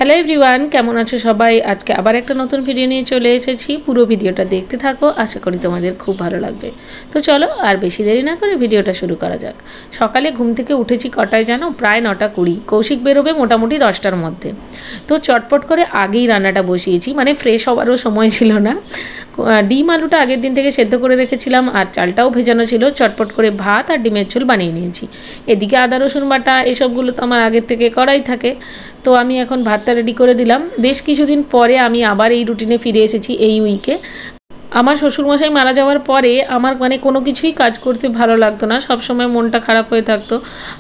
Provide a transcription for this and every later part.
Hello everyone, কেমন আছো সবাই? আজকে আবার একটা নতুন ভিডিও নিয়ে চলে এসেছি। পুরো ভিডিওটা দেখতে থাকো, আশা করি তোমাদের খুব ভালো লাগবে। তো চলো আর বেশি দেরি না করে ভিডিওটা শুরু করা যাক। সকালে ঘুম থেকে উঠেছি কটায় জানো? প্রায় 9:20। কৌশিক বেরোবে মোটামুটি 10টার মধ্যে। তো চটপট করে আগেই রান্নাটা বসিয়েছি, মানে ফ্রেশ হওয়ারও সময় ছিল না। ডিম আলুটা আগের দিন থেকে সেদ্ধ করে রেখেছিলাম, আর চালটাও ভেজানো ছিল। চটপট করে ভাত আর ডিমের ঝোল বানিয়ে নিয়েছি। এদিকে আদা রসুন বাটা এসবগুলো তো আমার আগের থেকে করাই থাকে। তো আমি এখন ভাতটা রেডি করে দিলাম। বেশ কিছুদিন পরে আমি আবার এই রুটিনে ফিরে এসেছি এই উইকে। আমার শ্বশুরমশাই মারা যাওয়ার পরে আমার মানে কোনো কিছুই কাজ করতে ভালো লাগতো না, সবসময় মনটা খারাপ হয়ে থাকতো।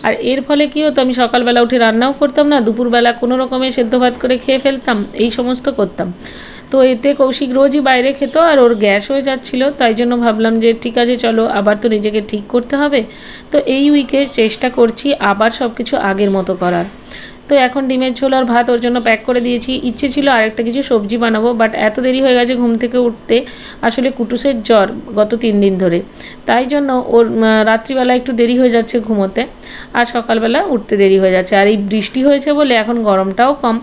আর এর ফলে কী হতো, আমি সকালবেলা উঠে রান্নাও করতাম না, দুপুরবেলা কোনো রকমে সেদ্ধ ভাত করে খেয়ে ফেলতাম, এই সমস্ত করতাম। তো এতে কৌশিক রোজই বাইরে খেত আর ওর গ্যাস হয়ে যাচ্ছিলো। তাই জন্য ভাবলাম যে ঠিক আছে, চলো আবার তো নিজেকে ঠিক করতে হবে। তো এই উইকে চেষ্টা করছি আবার সব কিছু আগের মতো করার। তো এখন ডিমের ঝোল আর ভাত ওর জন্য প্যাক করে দিয়েছি। ইচ্ছে ছিল আরেকটা কিছু সবজি বানাবো, বাট এত দেরি হয়ে গেছে ঘুম থেকে উঠতে। আসলে কুটুসের জ্বর গত 3 দিন ধরে, তাই জন্য ওর রাত্রিবেলা একটু দেরি হয়ে যাচ্ছে ঘুমোতে, আর সকালবেলা উঠতে দেরি হয়ে যাচ্ছে। আর এই বৃষ্টি হয়েছে বলে এখন গরমটাও কম,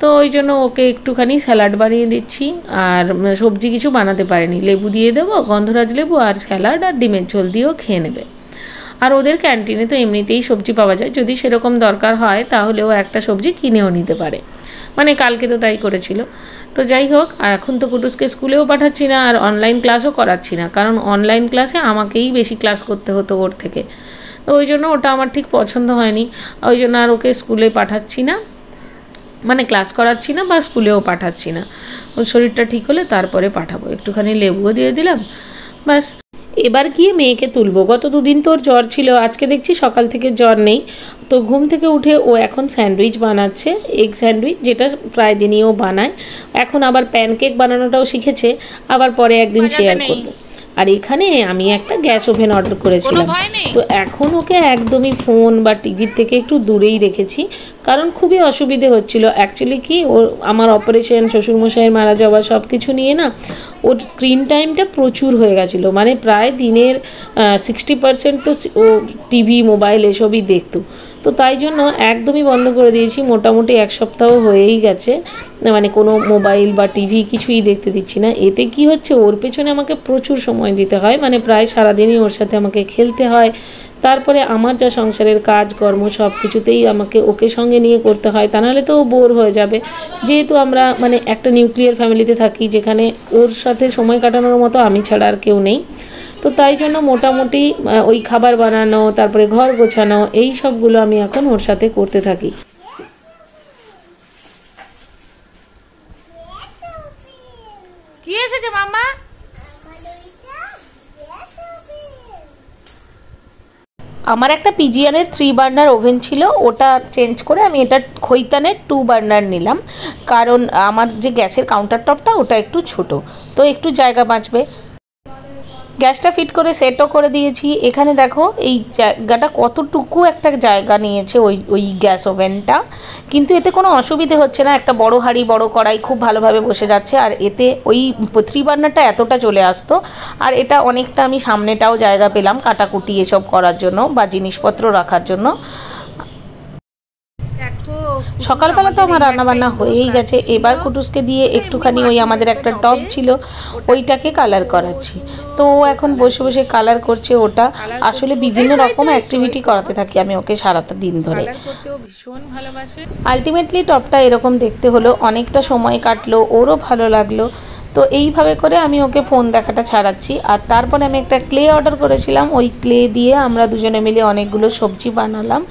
তো ওই জন্য ওকে একটুখানি স্যালাড বানিয়ে দিচ্ছি। আর সবজি কিছু বানাতে পারিনি, লেবু দিয়ে দেবো, গন্ধরাজ লেবু, আর স্যালাড আর ডিমের ঝোল দিয়েও খেয়ে নেবে। আর ওদের ক্যান্টিনে তো এমনিতেই সবজি পাওয়া যায়, যদি সেরকম দরকার হয় তাহলেও একটা সবজি কিনেও নিতে পারে, মানে কালকে তো তাই করেছিল। তো যাই হোক, আর এখন তো কুটুসকে স্কুলেও পাঠাচ্ছি না আর অনলাইন ক্লাসও করাচ্ছি না, কারণ অনলাইন ক্লাসে আমাকেই বেশি ক্লাস করতে হতো ওর থেকে। তো ওই জন্য ওটা আমার ঠিক পছন্দ হয়নি, ওই জন্য আর ওকে স্কুলে পাঠাচ্ছি না, মানে ক্লাস করাচ্ছি না বা স্কুলেও পাঠাচ্ছি না। ওর শরীরটা ঠিক হলে তারপরে পাঠাবো। একটুখানি লেবুও দিয়ে দিলাম, ব্যাস। এবার গিয়ে মেয়েকে তুলবো। গত 2 দিন তোর জ্বর ছিল, আজকে দেখছি সকাল থেকে জ্বর নেই। তো ঘুম থেকে উঠে ও এখন স্যান্ডউইচ বানাচ্ছে, এগ স্যান্ডউইচ, যেটা প্রায় দিনই ও বানায়। এখন আবার প্যানকেক বানানোটাও শিখেছে, আবার পরে একদিন শেয়ার করবো। আর এখানে আমি একটা গ্যাস ওভেন অর্ডার করেছিলাম। তো এখন ওকে একদমই ফোন বা টিভির থেকে একটু দূরেই রেখেছি, কারণ খুবই অসুবিধে হচ্ছিল। অ্যাকচুয়ালি কি, ওর আমার অপারেশন, শ্বশুরমশাইয়ের মারা যাওয়া, সব কিছু নিয়ে না ওর স্ক্রিন টাইমটা প্রচুর হয়ে গেছিলো। মানে প্রায় দিনের 60% তো ও টিভি, মোবাইল এসবই দেখতো। তো তাই জন্য একদমই বন্ধ করে দিয়েছি। মোটামুটি 1 সপ্তাহ হয়েই গেছে, মানে কোনো মোবাইল বা টিভি কিছুই দেখতে দিচ্ছি না। এতে কি হচ্ছে, ওর পেছনে আমাকে প্রচুর সময় দিতে হয়, মানে প্রায় সারাদিনই ওর সাথে আমাকে খেলতে হয়। তারপরে আমার যা সংসারের কাজকর্ম সব কিছুতেই আমাকে ওকে সঙ্গে নিয়ে করতে হয়, তা নাহলে তো ও বোর হয়ে যাবে। যেহেতু আমরা মানে একটা নিউক্লিয়ার ফ্যামিলিতে থাকি, যেখানে ওর সাথে সময় কাটানোর মতো আমি ছাড়া আর কেউ নেই। তো তাই জন্য মোটামুটি ওই খাবার বানানো, তারপরে ঘর গোছানো, এই সবগুলো আমি এখন ওর সাথে করতে থাকি। কি এসেছে মাম্মা? আমার একটা পিজিয়ানের 3 বার্নার ওভেন ছিল, ওটা চেঞ্জ করে আমি এটা খৈতানের 2 বার্নার নিলাম, কারণ আমার যে গ্যাসের কাউন্টার টপটা ওটা একটু ছোট, তো একটু জায়গা বাঁচবে। গ্যাসটা ফিট করে সেটও করে দিয়েছি। এখানে দেখো এই জায়গাটা কতটুকু একটা জায়গা নিয়েছে ওই গ্যাস ওভেনটা, কিন্তু এতে কোনো অসুবিধে হচ্ছে না। একটা বড় হাঁড়ি, বড় কড়াই খুব ভালোভাবে বসে যাচ্ছে, আর এতে ওই 3 বার্নারটা এতটা চলে আসতো। আর এটা অনেকটা আমি সামনেটাও জায়গা পেলাম কাটাকুটি এসব করার জন্য বা জিনিসপত্র রাখার জন্য। সকালবেলা তো আমার রান্নাবান্না হয়েই গেছে। এবার কুটুসকে দিয়ে একটুখানি ওই আমাদের একটা টব ছিল, ওইটাকে কালার করাচ্ছি। তো ও এখন বসে বসে কালার করছে। ওটা আসলে বিভিন্ন রকম অ্যাক্টিভিটি করাতে থাকি আমি ওকে সারাটা দিন ধরে। আলটিমেটলি টবটা এরকম দেখতে হলো, অনেকটা সময় কাটলো, ওরও ভালো লাগলো। তো এইভাবে করে আমি ওকে ফোন দেখাটা ছাড়াচ্ছি। আর তারপরে আমি একটা ক্লে অর্ডার করেছিলাম, ওই ক্লে দিয়ে আমরা দুজনে মিলে অনেকগুলো সবজি বানালাম,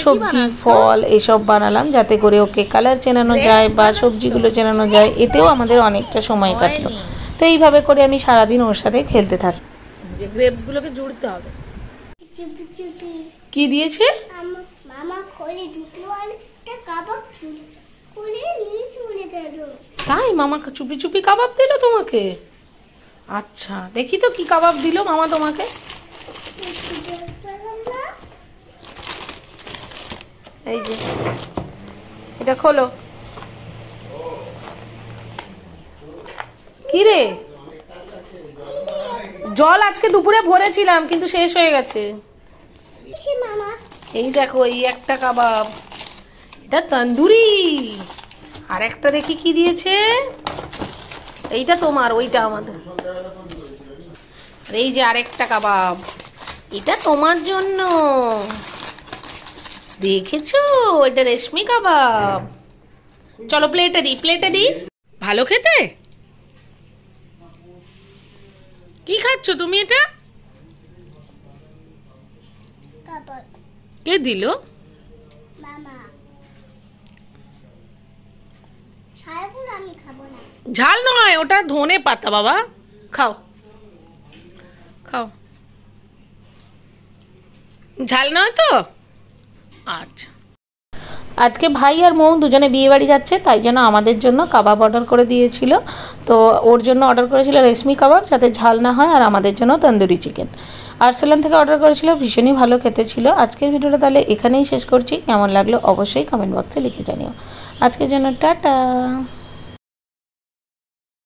সবজি, ফল এসব বানালাম, যাতে করে ওকে কালার চেনানো যায় বা সবজিগুলো চেনানো যায়। এতেও আমাদের অনেকটা সময় কাটলো। তো এইভাবে করে আমি সারাদিন ওর সাথে খেলতে থাকি। গ্রেপসগুলোকে জুড়তে হবে। কি দিয়েছে? মামা খোলে দুটো আর একটা কাবাব খুলে নিয়ে চলে গেল। তাই মামা চুপি চুপি কাবাব দিল তোমাকে? আচ্ছা, দেখি তো কি কাবাব দিল মামা তোমাকে। এই যে এটা খোলো। কি রে? জল আজকে দুপুরে ভরেছিলাম, কিন্তু শেষ হয়ে গেছে। এই দেখো, এই একটা কাবাব, এটা তন্দুরি। আর একটা দেখি কি দিয়েছে, এইটা তোমার, ওইটা আমাদের। আর এই যে আরেকটা কাবাব, এটা তোমার জন্য, দেখেছো? এটা রেশমি কাবাব। চলো প্লেটে দিই, প্লেটে দিই। ভালো খেতে? কি খাচ্ছ তুমি এটা? কে দিল? ঝাল নয়, ওটা ধনে পাতা বাবা। খাও খাও। ঝাল নয় তো? আচ্ছা। আজকে ভাই আর মৌ দুজনে বিয়ে বাড়ি যাচ্ছে, তাই জন্য আমাদের জন্য কাবাব অর্ডার করে দিয়েছিল। তো ওর জন্য অর্ডার করেছিল রেশমি কাবাব, যাতে ঝাল না হয়, আর আমাদের জন্য তন্দুরি চিকেন আর্সেলান থেকে অর্ডার করেছিল। ভীষণই ভালো খেতে ছিল। আজকের ভিডিওটা তাহলে এখানেই শেষ করছি। কেমন লাগলো অবশ্যই কমেন্ট বক্সে লিখে জানিও। আজকের জন্য টাটা।